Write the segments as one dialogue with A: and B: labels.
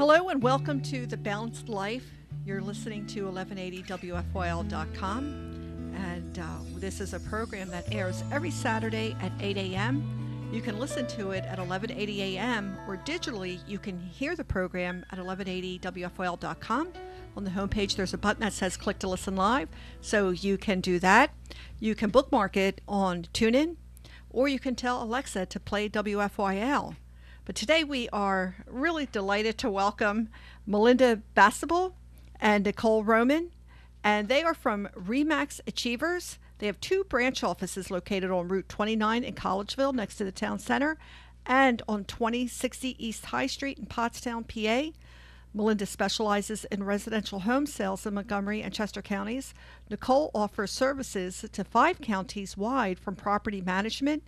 A: Hello and welcome to The Balanced Life. You're listening to 1180WFYL.com, and this is a program that airs every Saturday at 8 a.m. You can listen to it at 1180 a.m. or digitally you can hear the program at 1180WFYL.com. On the homepage there's a button that says click to listen live, so you can do that. You can bookmark it on TuneIn, or you can tell Alexa to play WFYL. But today we are really delighted to welcome Melinda Bastable and Nicole Roman, and they are from ReMax Achievers. They have two branch offices located on Route 29 in Collegeville next to the town center, and on 2060 East High Street in Pottstown, PA. Melinda specializes in residential home sales in Montgomery and Chester counties. Nicole offers services to 5 counties wide, from property management,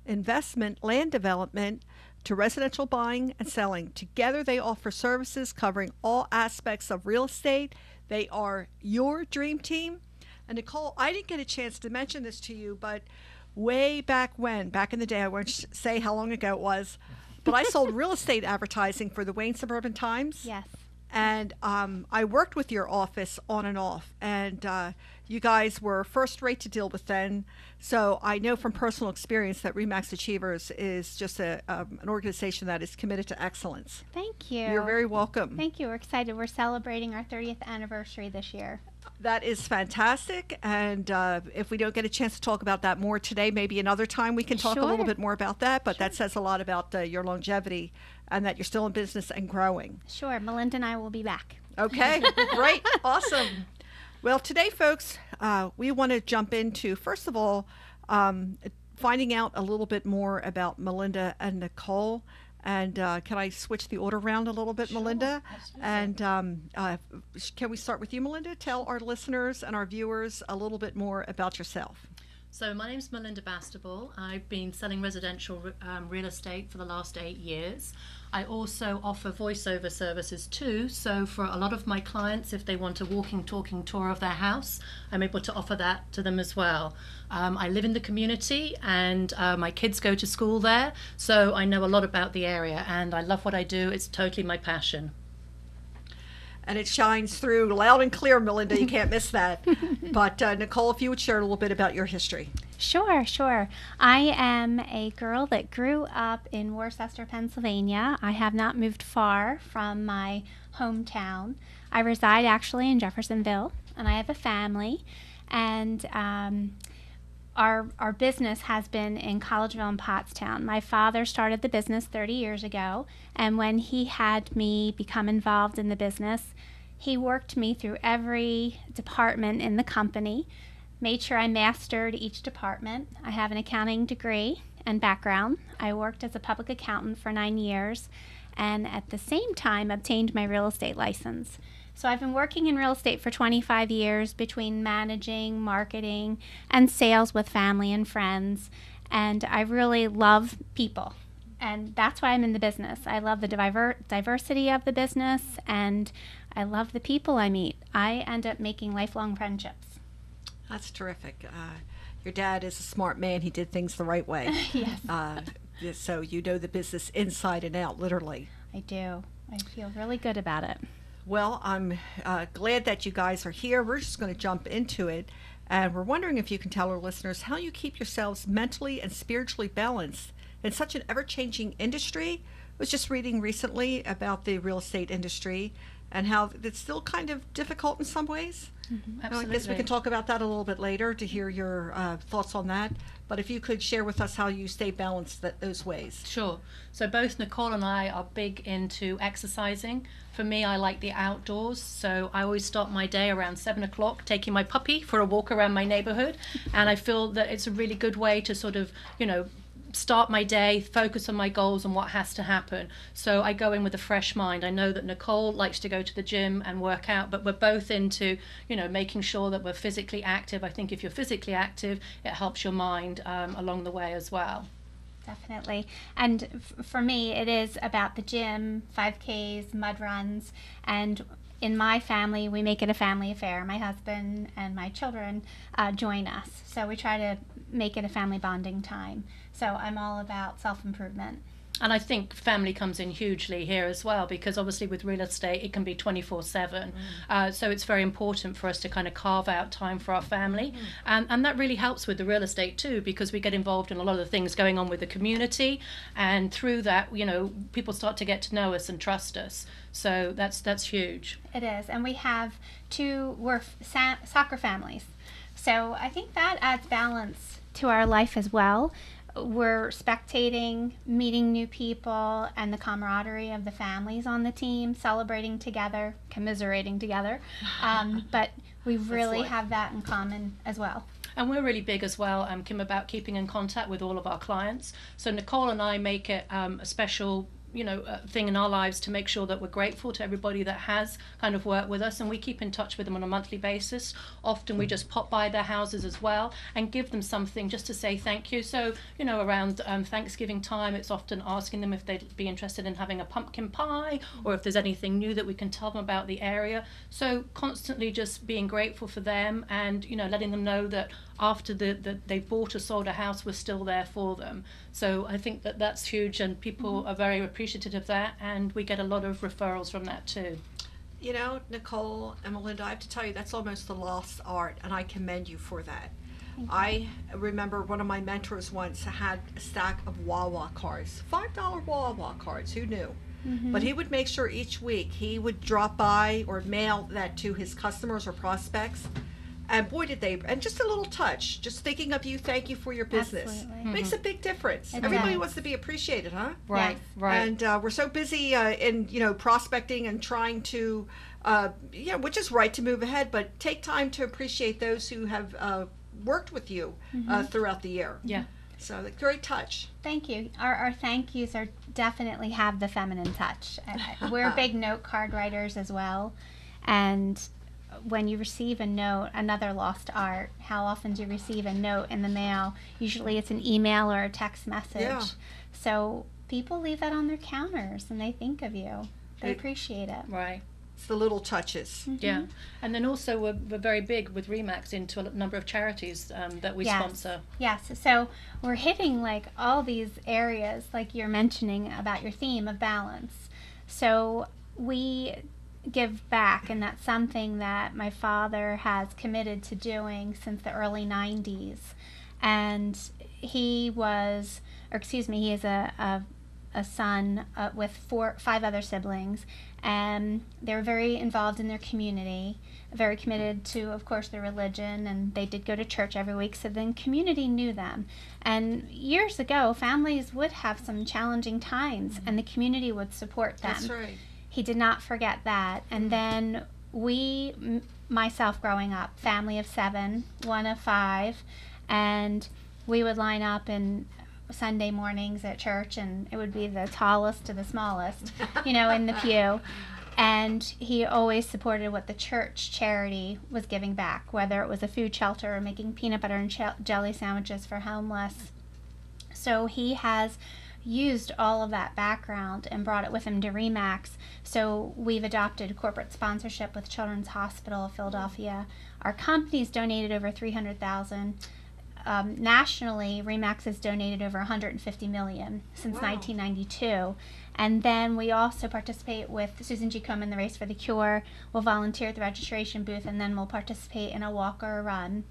A: investment, land development, to residential buying and selling. Together they offer services covering all aspects of real estate. They are your dream team. And Nicole, I didn't get a chance to mention this to you, but way back in the day, I won't say how long ago it was, but I sold real estate advertising for the Wayne Suburban Times.
B: Yes.
A: And I worked with your office on and off, and you guys were first rate to deal with then. So I know from personal experience that ReMax Achievers is just an organization that is committed to excellence.
B: Thank you.
A: You're very welcome.
B: Thank you. We're excited. We're celebrating our 30th anniversary this year.
A: That is fantastic. And if we don't get a chance to talk about that more today, maybe another time we can talk a little bit more about that. But that says a lot about your longevity and that you're still in business and growing.
B: Sure. Melinda and I will be back.
A: Okay. Great. Awesome. Well, today, folks, we want to jump into, first of all, finding out a little bit more about Melinda and Nicole. And can I switch the order around a little bit, sure, Melinda? Absolutely. And can we start with you, Melinda? Tell our listeners and our viewers a little bit more about yourself.
C: So my name's Melinda Bastable. I've been selling residential real estate for the last 8 years. I also offer voiceover services too. So for a lot of my clients, if they want a walking, talking tour of their house, I'm able to offer that to them as well. I live in the community, and my kids go to school there. So I know a lot about the area, and I love what I do. It's totally my passion.
A: And it shines through loud and clear, Melinda. You can't miss that. But Nicole, if you would share a little bit about your history.
B: Sure. I am a girl that grew up in Worcester, Pennsylvania. I have not moved far from my hometown. I reside actually in Jeffersonville, and I have a family. And our business has been in Collegeville and Pottstown. My father started the business 30 years ago, and when he had me become involved in the business, he worked me through every department in the company, made sure I mastered each department. I have an accounting degree and background. I worked as a public accountant for 9 years, and at the same time obtained my real estate license. So I've been working in real estate for 25 years, between managing, marketing, and sales with family and friends. And I really love people. And that's why I'm in the business. I love the diversity of the business, and I love the people I meet. I end up making lifelong friendships.
A: That's terrific. Your dad is a smart man. He did things the right way.
B: Yes.
A: So you know the business inside and out, literally.
B: I do. I feel really good about it.
A: Well, I'm glad that you guys are here. We're just going to jump into it. And we're wondering if you can tell our listeners how you keep yourselves mentally and spiritually balanced in such an ever-changing industry. I was just reading recently about the real estate industry and how it's still kind of difficult in some ways.
C: Mm-hmm.
A: I guess we can talk about that a little bit later to hear your thoughts on that. But if you could share with us how you stay balanced those ways.
C: Sure. So both Nicole and I are big into exercising. For me, I like the outdoors, so I always start my day around 7 o'clock taking my puppy for a walk around my neighborhood, and I feel that it's a really good way to sort of, start my day, focus on my goals and what has to happen. So I go in with a fresh mind. I know that Nicole likes to go to the gym and work out, but we're both into, making sure that we're physically active. I think if you're physically active, it helps your mind along the way as well.
B: Definitely. And for me, it is about the gym, 5Ks, mud runs, and in my family, we make it a family affair. My husband and my children join us, so we try to make it a family bonding time. So I'm all about self-improvement.
C: And I think family comes in hugely here as well, because obviously with real estate, it can be 24/7. So it's very important for us to kind of carve out time for our family. And that really helps with the real estate too, because we get involved in a lot of the things going on with the community. And through that, you know, people start to get to know us and trust us. So that's huge.
B: It is. And we have we're soccer families. So I think that adds balance to our life as well. We're spectating, meeting new people, and the camaraderie of the families on the team, celebrating together, commiserating together. But we really have that in common as well.
C: And we're really big as well, Kim, about keeping in contact with all of our clients. So Nicole and I make it a special thing in our lives to make sure that we're grateful to everybody that has kind of worked with us, and we keep in touch with them on a monthly basis. Often we just pop by their houses as well and give them something just to say thank you. So around Thanksgiving time, it's often asking them if they'd be interested in having a pumpkin pie, or if there's anything new that we can tell them about the area. So constantly just being grateful for them, and letting them know that after they bought or sold a house, we're still there for them. So I think that's huge, and people are very appreciative of that, and we get a lot of referrals from that too.
A: Nicole and Melinda, I have to tell you, that's almost the lost art, and I commend you for that. I remember one of my mentors once had a stack of Wawa cards, $5 Wawa cards, who knew? But he would make sure each week he would drop by or mail that to his customers or prospects. And boy, did they, and just a little touch, just thinking of you, thank you for your business.
B: Absolutely.
A: Makes a big difference.
B: It
A: Everybody
B: does.
A: wants to be appreciated, huh?
C: Right,
B: Yes.
C: right.
A: And we're so busy in, prospecting and trying to, which is right to move ahead, but take time to appreciate those who have worked with you throughout the year.
C: Yeah.
A: So, great touch.
B: Thank you. Our thank yous definitely have the feminine touch. We're big note card writers as well. And when you receive a note, another lost art, how often do you receive a note in the mail? Usually it's an email or a text message.
A: Yeah.
B: So people leave that on their counters and they think of you. They appreciate it.
C: Right.
A: It's the little touches.
C: Yeah. And then also we're very big with ReMax into a number of charities that we sponsor.
B: Yes. So we're hitting like all these areas like you're mentioning about your theme of balance. So we give back, and that's something that my father has committed to doing since the early 90s. And he is a son with 5 other siblings, and they're very involved in their community, very committed to, of course, their religion, and they did go to church every week, so then community knew them. And years ago, families would have some challenging times, and the community would support them.
A: That's right.
B: He did not forget that. And then myself growing up, family of 7, one of 5, and we would line up in Sunday mornings at church, and it would be the tallest to the smallest, in the pew. And he always supported what the church charity was giving back, whether it was a food shelter or making peanut butter and jelly sandwiches for homeless. So he has used all of that background and brought it with him to ReMax. So we've adopted corporate sponsorship with Children's Hospital of Philadelphia. Our company's donated over $300,000. Nationally, ReMax has donated over $150 million since 1992. And then we also participate with Susan G. Komen, the Race for the Cure. We'll volunteer at the registration booth, and then we'll participate in a walk or a run.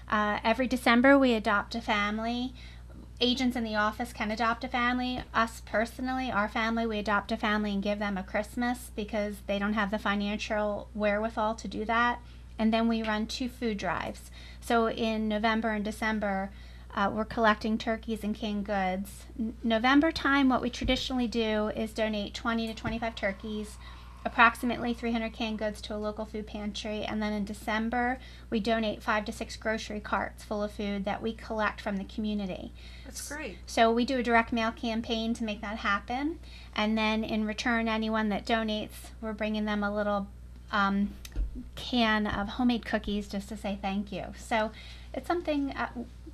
B: Every December, we adopt a family. Agents in the office can adopt a family. Us personally, our family, we adopt a family and give them a Christmas because they don't have the financial wherewithal to do that. And then we run 2 food drives. So in November and December, we're collecting turkeys and canned goods. November time, what we traditionally do is donate 20 to 25 turkeys, approximately 300 canned goods to a local food pantry, and then in December we donate 5 to 6 grocery carts full of food that we collect from the community.
A: That's great.
B: So we do a direct mail campaign to make that happen, and then in return, anyone that donates, we're bringing them a little can of homemade cookies just to say thank you. So it's something,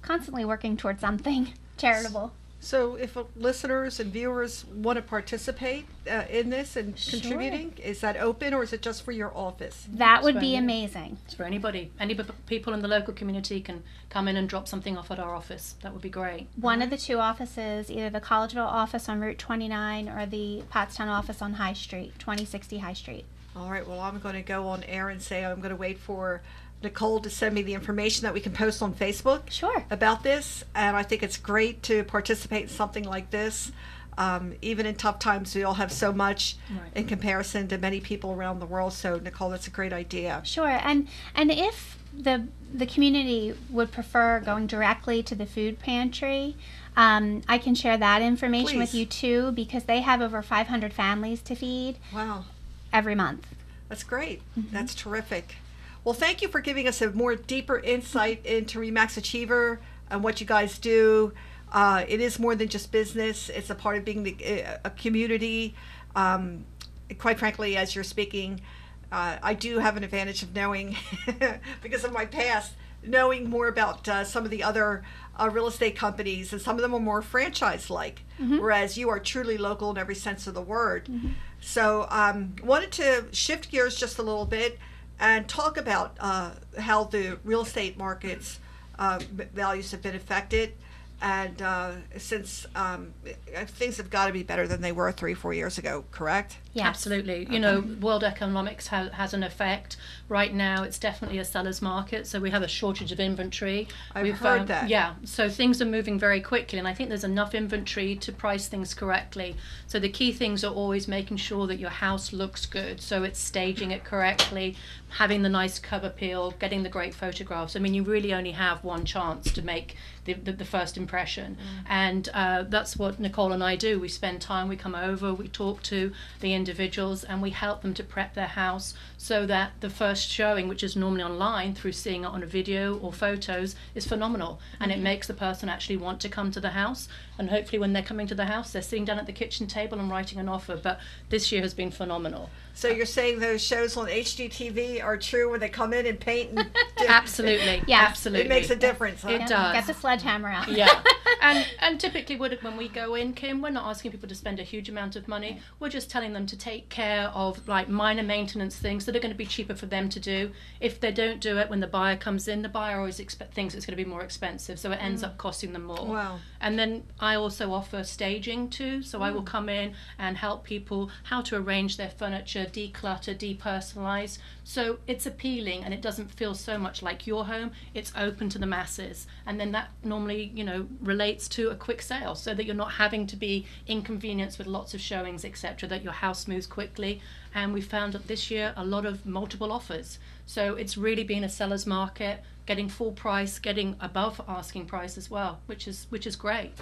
B: constantly working towards something charitable.
A: So if listeners and viewers want to participate in this and contributing, is that open or is it just for your office?
B: That would be amazing.
C: It's for anybody. Any people in the local community can come in and drop something off at our office. That would be great.
B: One of the two offices, either the Collegeville office on Route 29 or the Pottstown office on High Street, 2060 High Street.
A: All right, well, I'm going to go on air and say I'm going to wait for Nicole to send me the information that we can post on Facebook about this. And I think it's great to participate in something like this. Even in tough times, we all have so much in comparison to many people around the world. So, Nicole, that's a great idea.
B: Sure. And if the community would prefer going directly to the food pantry, I can share that information with you too, because they have over 500 families to feed.
A: Wow.
B: Every month.
A: That's great. That's terrific. Well, thank you for giving us a more deeper insight into ReMax Achiever and what you guys do. It is more than just business. It's a part of being a community. Quite frankly, as you're speaking, I do have an advantage of knowing, because of my past, knowing more about some of the other real estate companies, and some of them are more franchise-like, whereas you are truly local in every sense of the word. So wanted to shift gears just a little bit and talk about how the real estate markets values have been affected. And since things have got to be better than they were 3-4 years ago, correct?
B: Yeah,
C: absolutely. You know, world economics has an effect. Right now, it's definitely a seller's market, so we have a shortage of inventory.
A: We've heard that.
C: Yeah, so things are moving very quickly, and I think there's enough inventory to price things correctly. So the key things are always making sure that your house looks good, so it's staging it correctly, having the nice cover peel, getting the great photographs. I mean, you really only have one chance to make the first impression, and that's what Nicole and I do. We spend time, we come over, we talk to the individuals, and we help them to prep their house so that the first showing, which is normally online through seeing it on a video or photos, is phenomenal, and it makes the person actually want to come to the house. And hopefully when they're coming to the house, they're sitting down at the kitchen table and writing an offer. But this year has been phenomenal.
A: So you're saying those shows on HGTV are true when they come in and paint and
C: Absolutely.
B: Yes.
C: Absolutely.
A: It makes a difference. Huh?
C: It does.
B: Get the sledgehammer out.
C: Yeah. And typically when we go in, Kim, we're not asking people to spend a huge amount of money. We're just telling them to take care of like minor maintenance things that are going to be cheaper for them to do. If they don't do it when the buyer comes in, the buyer always thinks it's going to be more expensive, so it ends up costing them more.
A: Wow.
C: And then I also offer staging too, so I will come in and help people how to arrange their furniture, declutter, depersonalize. So it's appealing and it doesn't feel so much like your home. It's open to the masses, and then that normally, you know, relates to a quick sale, so that you're not having to be inconvenienced with lots of showings, etc., that your house moves quickly. And we found that this year a lot of multiple offers, so it's really been a seller's market, getting full price, getting above asking price as well, which is great.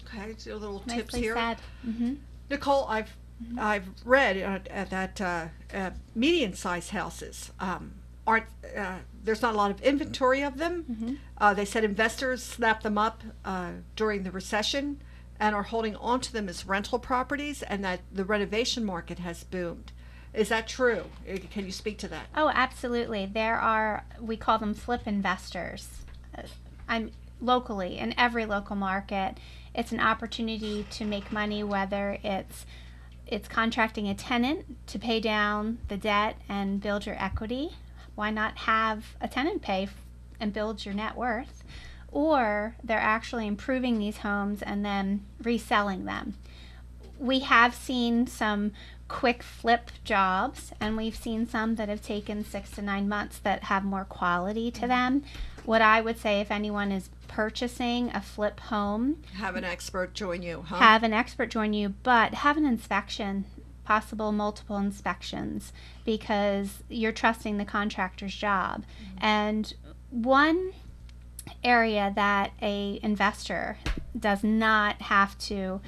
A: Okay, so little tips
B: Nicely
A: here.
B: said.
A: Nicole, I've read that median-sized houses aren't. There's not a lot of inventory of them. They said investors snapped them up during the recession and are holding on to them as rental properties, and that the renovation market has boomed. Is that true? Can you speak to that?
B: Oh, absolutely. There are, we call them flip investors. I'm locally, in every local market, it's an opportunity to make money, whether it's contracting a tenant to pay down the debt and build your equity. Why not have a tenant pay and build your net worth? Or they're actually improving these homes and then reselling them. We have seen some quick flip jobs, and we've seen some that have taken 6 to 9 months that have more quality to them. What I would say, if anyone is purchasing a flip home,
A: Have an expert join you, huh?
B: have an expert join you, but have an inspection, possible multiple inspections, because you're trusting the contractor's job. And one area that a investor does not have to,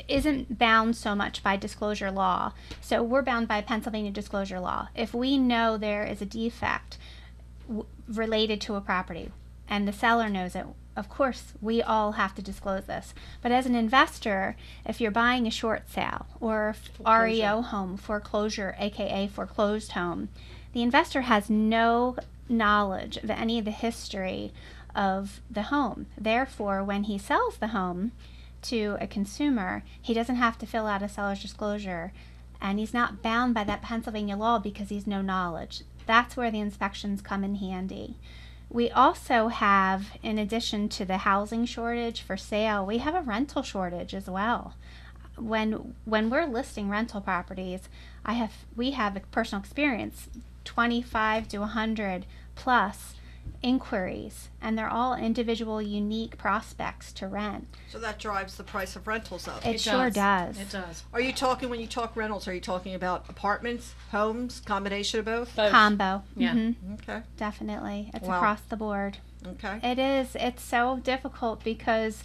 B: isn't bound so much by disclosure law. So we're bound by Pennsylvania disclosure law. If we know there is a defect related to a property and the seller knows it, of course we all have to disclose this. But as an investor, if you're buying a short sale or REO home, foreclosure, aka foreclosed home, the investor has no knowledge of any of the history of the home. Therefore, when he sells the home to a consumer, he doesn't have to fill out a seller's disclosure, and he's not bound by that Pennsylvania law because he's no knowledge. That's where the inspections come in handy. We also have, in addition to the housing shortage for sale, we have a rental shortage as well. When we're listing rental properties, we have a personal experience, 25 to 100 plus inquiries, and they're all individual, unique prospects to rent.
A: So that drives the price of rentals up.
B: It sure does.
C: It does.
A: Are you talking, when you talk rentals, are you talking about apartments, homes, combination of both?
C: Both.
B: Combo.
C: Yeah.
B: Mm-hmm.
A: Okay.
B: Definitely. It's
A: Wow.
B: across the board.
A: Okay.
B: It is. It's so difficult because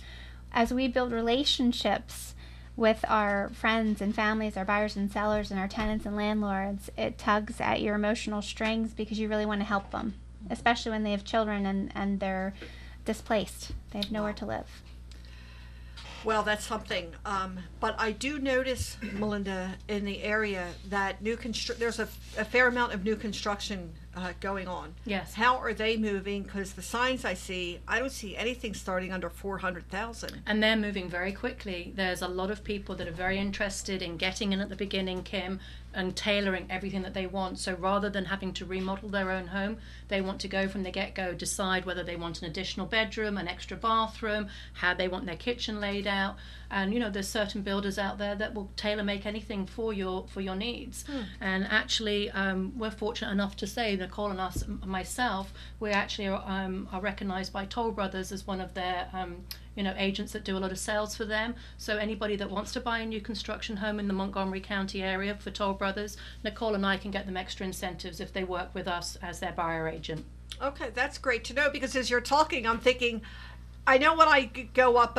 B: as we build relationships with our friends and families, our buyers and sellers, and our tenants and landlords, it tugs at your emotional strings because you really want to help them, especially when they have children and they're displaced. They have nowhere to live.
A: Well, that's something. But I do notice, Melinda, in the area that there's a fair amount of new construction going on.
C: Yes.
A: How are they moving? Because the signs I don't see anything starting under 400,000.
C: And they're moving very quickly. There's a lot of people that are very interested in getting in at the beginning, Kim, and tailoring everything that they want. So rather than having to remodel their own home, they want to go from the get-go, decide whether they want an additional bedroom, an extra bathroom, how they want their kitchen laid out. And there's certain builders out there that will tailor make anything for your needs. And actually, we're fortunate enough to say, Nicole and myself, we actually are recognized by Toll Brothers as one of their agents that do a lot of sales for them. So anybody that wants to buy a new construction home in the Montgomery County area for Toll Brothers, Nicole and I can get them extra incentives if they work with us as their buyer agent.
A: Okay, that's great to know, because as you're talking, I'm thinking, I know when I go up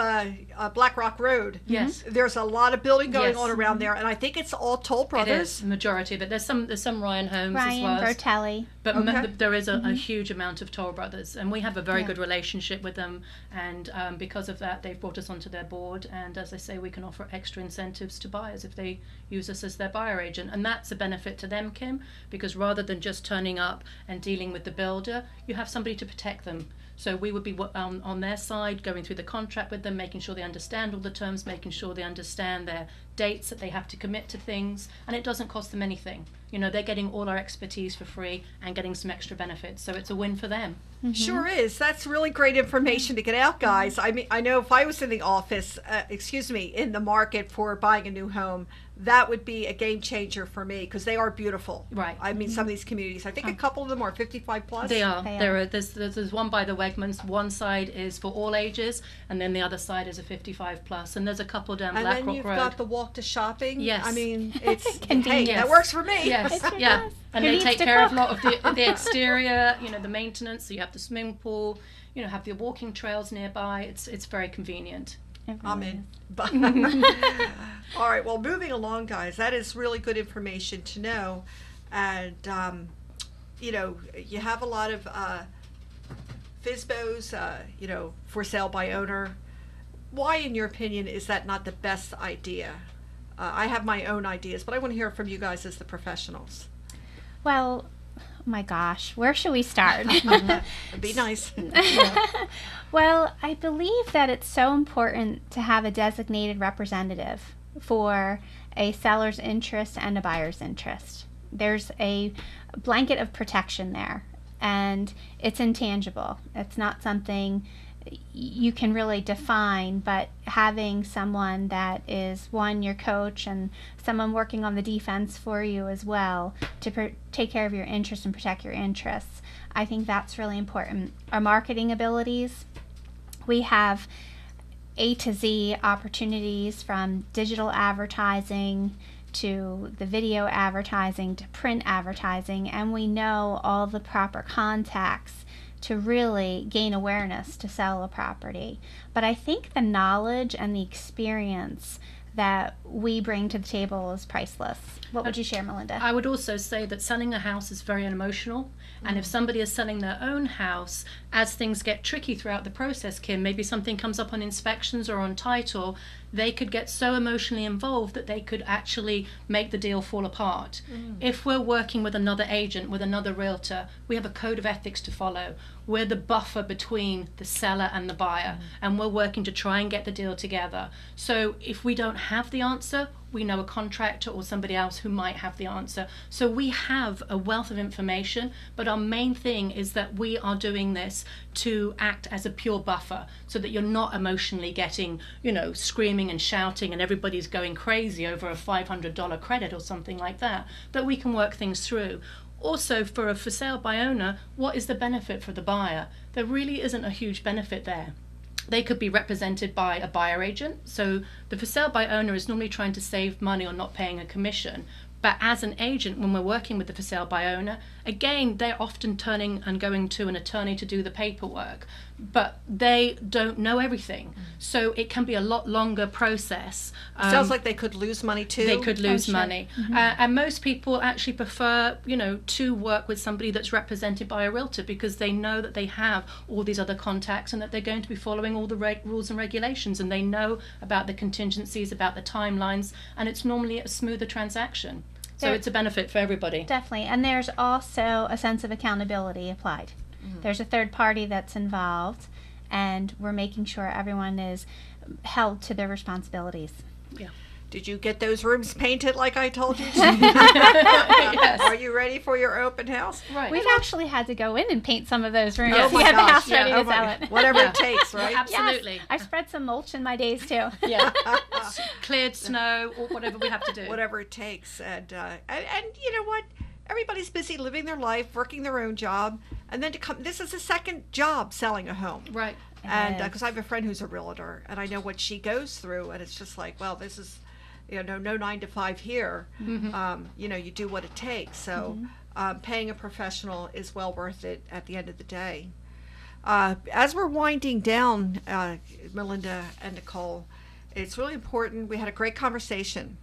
A: Black Rock Road,
C: Yes.
A: there's a lot of building going
C: Yes.
A: on around there, and I think it's all Toll
C: It
A: Brothers.
C: is majority, but there's some Ryan Homes as
B: Ryan,
C: well.
B: Bertelli.
C: But
A: Okay.
C: there is a huge amount of Toll Brothers, and we have a very
B: Yeah.
C: good relationship with them. And because of that, they've brought us onto their board. And as I say, we can offer extra incentives to buyers if they use us as their buyer agent. And that's a benefit to them, Kim, because rather than just turning up and dealing with the builder, you have somebody to protect them. So we would be on their side, going through the contract with them, making sure they understand all the terms, making sure they understand their dates that they have to commit to things, and it doesn't cost them anything. They're getting all our expertise for free and getting some extra benefits, so it's a win for them.
A: Sure is. That's really great information to get out, guys. I mean, I know if I was in the office, in the market for buying a new home, that would be a game changer for me, because they are beautiful.
C: Right.
A: I mean, some of these communities, I think a couple of them are 55 plus.
C: They are.
B: They
C: There
B: are.
C: are. There's one by the Wegmans. One side is for all ages, and then the other side is a 55 plus. And there's a couple down
A: And
C: Black
A: then
C: Rock
A: you've
C: Road.
A: got the walk to shopping.
C: Yes.
A: I mean, it's hey,
B: Convenient.
A: that works for me.
C: Yes,
B: It sure
C: yeah,
B: does.
C: and
B: Who
C: they
B: needs
C: take
B: to
C: care of a
B: cook?
C: lot of the exterior, the maintenance. So you have the swimming pool, have the walking trails nearby. It's very convenient.
B: It
A: I'm
B: really
A: in.
B: is.
A: But all right, well, moving along, guys, that is really good information to know. And you have a lot of FSBOs, for sale by owner. Why, in your opinion, is that not the best idea? I have my own ideas, but I want to hear from you guys as the professionals.
B: Well, oh my gosh, where should we start?
A: It'd be nice.
B: Well, I believe that it's so important to have a designated representative for a seller's interest and a buyer's interest. There's a blanket of protection there, and it's intangible. It's not something you can really define, but having someone that is, one, your coach, and someone working on the defense for you as well to take care of your interests and protect your interests, I think that's really important. Our marketing abilities, we have A to Z opportunities, from digital advertising to the video advertising to print advertising, and we know all the proper contacts to really gain awareness to sell a property. But I think the knowledge and the experience that we bring to the table is priceless. What would you share, Melinda?
C: I would also say that selling a house is very emotional. And if somebody is selling their own house, as things get tricky throughout the process, Kim, maybe something comes up on inspections or on title, they could get so emotionally involved that they could actually make the deal fall apart. If we're working with another agent, with another realtor, we have a code of ethics to follow. We're the buffer between the seller and the buyer, and we're working to try and get the deal together. So if we don't have the answer, we know a contractor or somebody else who might have the answer. So we have a wealth of information, but our main thing is that we are doing this to act as a pure buffer, so that you're not emotionally getting, screaming and shouting and everybody's going crazy over a $500 credit or something like that, that we can work things through. Also, for a for sale by owner, what is the benefit for the buyer? There really isn't a huge benefit there. They could be represented by a buyer agent. So the for sale by owner is normally trying to save money on not paying a commission. But as an agent, when we're working with the for sale by owner, again, they're often turning and going to an attorney to do the paperwork, but they don't know everything. So it can be a lot longer process.
A: Sounds like they could lose money too.
C: They could lose
B: sure.
C: money. And most people actually prefer, to work with somebody that's represented by a realtor, because they know that they have all these other contacts and that they're going to be following all the rules and regulations, and they know about the contingencies, about the timelines, and it's normally a smoother transaction. So it's a benefit for everybody.
B: Definitely. And there's also a sense of accountability applied. There's a third party that's involved, and we're making sure everyone is held to their responsibilities.
C: Yeah.
A: Did you get those rooms painted like I told you to?
C: Yes.
A: Are you ready for your open house?
C: Right.
B: We've actually had to go in and paint some of those rooms
A: Oh
B: to
A: my
B: get the
A: gosh,
B: house
C: yeah.
B: ready
A: Oh
B: to sell
A: my,
B: it.
A: whatever
C: Yeah.
A: it takes, right?
C: Absolutely.
B: Yes, I've spread some mulch in my days too.
C: Yeah. Cleared snow or whatever we have to do.
A: Whatever it takes, and you know what? Everybody's busy living their life, working their own job, and then to come. This is a second job selling a home,
C: Right.
A: and
B: Yes.
A: because I have a friend who's a realtor, and I know what she goes through, and it's just like, well, this is, no 9 to 5 here. You do what it takes. So paying a professional is well worth it at the end of the day. As we're winding down, Melinda and Nicole, it's really important. We had a great conversation,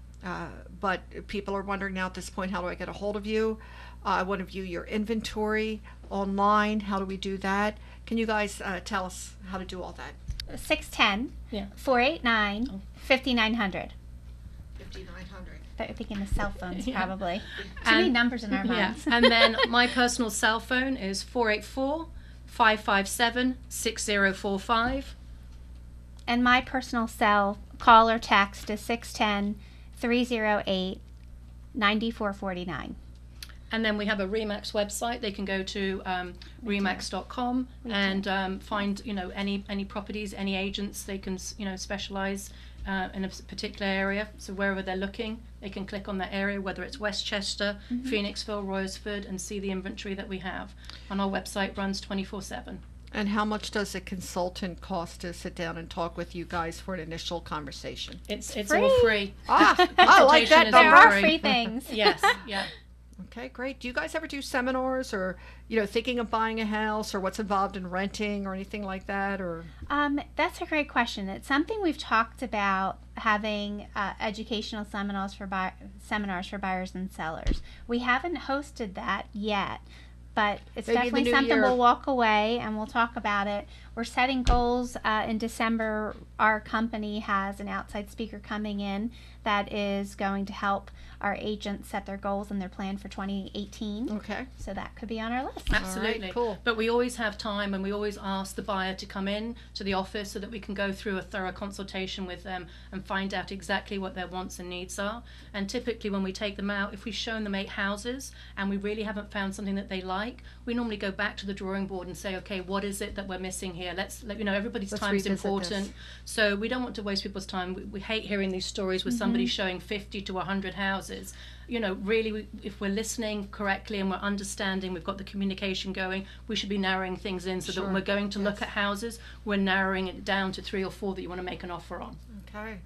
A: but people are wondering now at this point, how do I get a hold of you? I want to view your inventory online. How do we do that? Can you guys tell us how to do all that?
B: 610
C: Yeah.
B: 489 5900.
A: 5,900.
B: They're thinking of cell phones,
C: Yeah.
B: probably. Too many numbers in our
C: Yeah.
B: minds.
C: And then my personal cell phone is 484-557-6045.
B: And my personal cell call or text is 610 308 9449.
C: And then we have a ReMax website. They can go to remax.com and find any properties, any agents. They can specialize in a particular area. So wherever they're looking, they can click on that area, whether it's Westchester, Phoenixville, Royersford, and see the inventory that we have. And our website runs 24/7.
A: And how much does a consultant cost to sit down and talk with you guys for an initial conversation?
C: It's
B: Free.
C: all free.
A: I like
C: Consultation
A: that
C: is
B: There
A: number.
C: all
B: are free things.
C: Yes. Yeah.
A: Okay, great. Do you guys ever do seminars, or thinking of buying a house, or what's involved in renting or anything like that? Or
B: That's a great question. It's something we've talked about, having educational seminars for buyers and sellers. We haven't hosted that yet, but it's
A: Maybe in the
B: definitely
A: new
B: something
A: year.
B: we'll walk away and we'll talk about it. We're setting goals in December. Our company has an outside speaker coming in that is going to help our agents set their goals and their plan for 2018.
A: okay,
B: So that could be on our list.
C: Absolutely.
A: cool.
C: But we always have time, and we always ask the buyer to come in to the office so that we can go through a thorough consultation with them and find out exactly what their wants and needs are. And typically when we take them out, if we've shown them 8 houses and we really haven't found something that they like, we normally go back to the drawing board and say, okay, what is it that we're missing here? Everybody's
A: Let's
C: time is
A: revisit
C: important.
A: this.
C: So we don't want to waste people's time. We hate hearing these stories with somebody showing 50 to 100 houses. Really, if we're listening correctly and we're understanding, we've got the communication going, we should be narrowing things in so that when
A: Sure.
C: we're going to look at houses, we're narrowing it down to 3 or 4 that you want to make an offer on.
A: okay.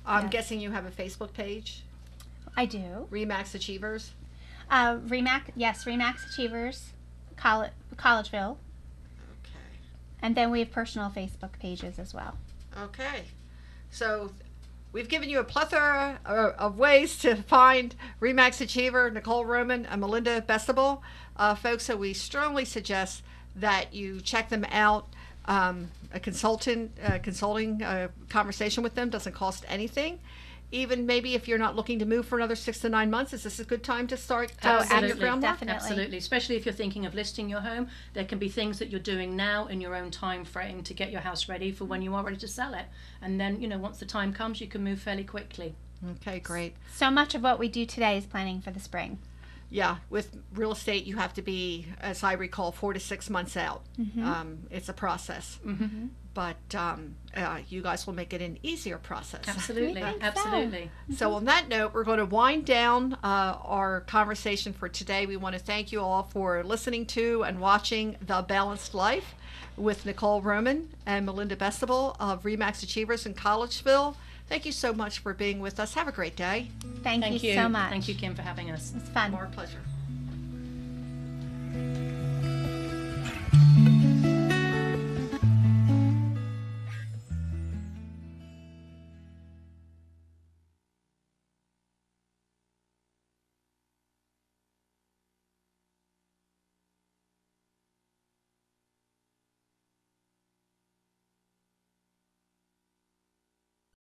A: I'm
B: Yes.
A: guessing you have a Facebook page,
B: I do.
A: ReMax Achievers.
B: ReMax Achievers, Collegeville.
A: Okay.
B: And then we have personal Facebook pages as well.
A: Okay. So we've given you a plethora of ways to find ReMax Achiever, Nicole Roman, and Melinda Bestable. Folks, so we strongly suggest that you check them out. A consulting conversation with them doesn't cost anything. Even maybe if you're not looking to move for another 6 to 9 months, is this a good time to start setting your groundwork?
B: Definitely.
C: Absolutely. Especially if you're thinking of listing your home, there can be things that you're doing now in your own time frame to get your house ready for when you are ready to sell it. And then, once the time comes, you can move fairly quickly.
A: Okay, great.
B: So much of what we do today is planning for the spring.
A: Yeah, with real estate, you have to be, as I recall, 4 to 6 months out. It's a process. But you guys will make it an easier process.
C: Absolutely. Absolutely.
A: So on that note, we're going to wind down our conversation for today. We want to thank you all for listening to and watching The Balanced Life with Nicole Roman and Melinda Bestable of ReMax Achievers in Collegeville. Thank you so much for being with us. Have a great day.
B: Thank you so much.
C: Thank you, Kim, for having us.
B: It's fun.
A: Our pleasure.